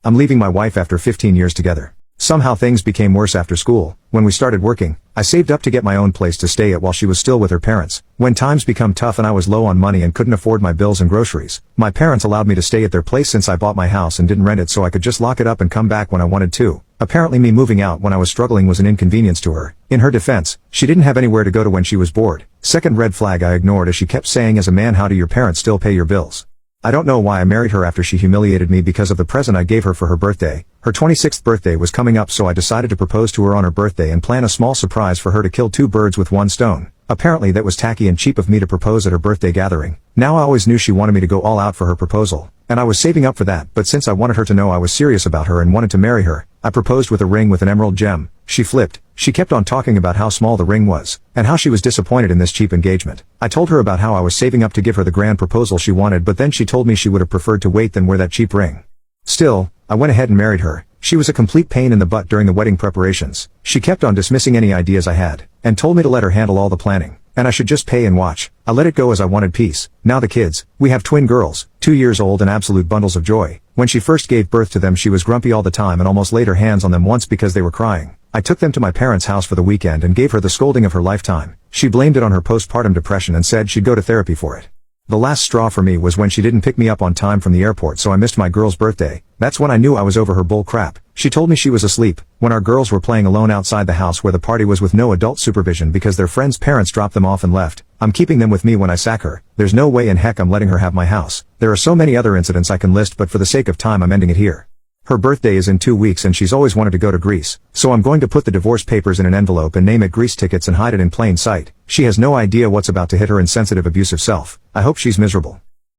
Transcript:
I'm leaving my wife after 15 years together. Somehow things became worse after school. When we started working, I saved up to get my own place to stay at while she was still with her parents. When times become tough and I was low on money and couldn't afford my bills and groceries, my parents allowed me to stay at their place since I bought my house and didn't rent it, so I could just lock it up and come back when I wanted to. Apparently me moving out when I was struggling was an inconvenience to her. In her defense, she didn't have anywhere to go to when she was bored. Second red flag I ignored as she kept saying, as a man, how do your parents still pay your bills? I don't know why I married her after she humiliated me because of the present I gave her for her birthday. Her 26th birthday was coming up, so I decided to propose to her on her birthday and plan a small surprise for her to kill two birds with one stone. Apparently that was tacky and cheap of me to propose at her birthday gathering. Now I always knew she wanted me to go all out for her proposal, and I was saving up for that, but since I wanted her to know I was serious about her and wanted to marry her, I proposed with a ring with an emerald gem. She flipped. She kept on talking about how small the ring was, and how she was disappointed in this cheap engagement. I told her about how I was saving up to give her the grand proposal she wanted, but then she told me she would have preferred to wait than wear that cheap ring. Still, I went ahead and married her. She was a complete pain in the butt during the wedding preparations. She kept on dismissing any ideas I had, and told me to let her handle all the planning, and I should just pay and watch. I let it go as I wanted peace. Now the kids. We have twin girls, 2 years old and absolute bundles of joy. When she first gave birth to them she was grumpy all the time and almost laid her hands on them once because they were crying. I took them to my parents' house for the weekend and gave her the scolding of her lifetime. She blamed it on her postpartum depression and said she'd go to therapy for it. The last straw for me was when she didn't pick me up on time from the airport, so I missed my girl's birthday. That's when I knew I was over her bull crap. She told me she was asleep when our girls were playing alone outside the house where the party was with no adult supervision because their friends' parents dropped them off and left. I'm keeping them with me when I sack her. There's no way in heck I'm letting her have my house. There are so many other incidents I can list, but for the sake of time I'm ending it here. Her birthday is in 2 weeks and she's always wanted to go to Greece, so I'm going to put the divorce papers in an envelope and name it Greece tickets and hide it in plain sight. She has no idea what's about to hit her insensitive, abusive self. I hope she's miserable.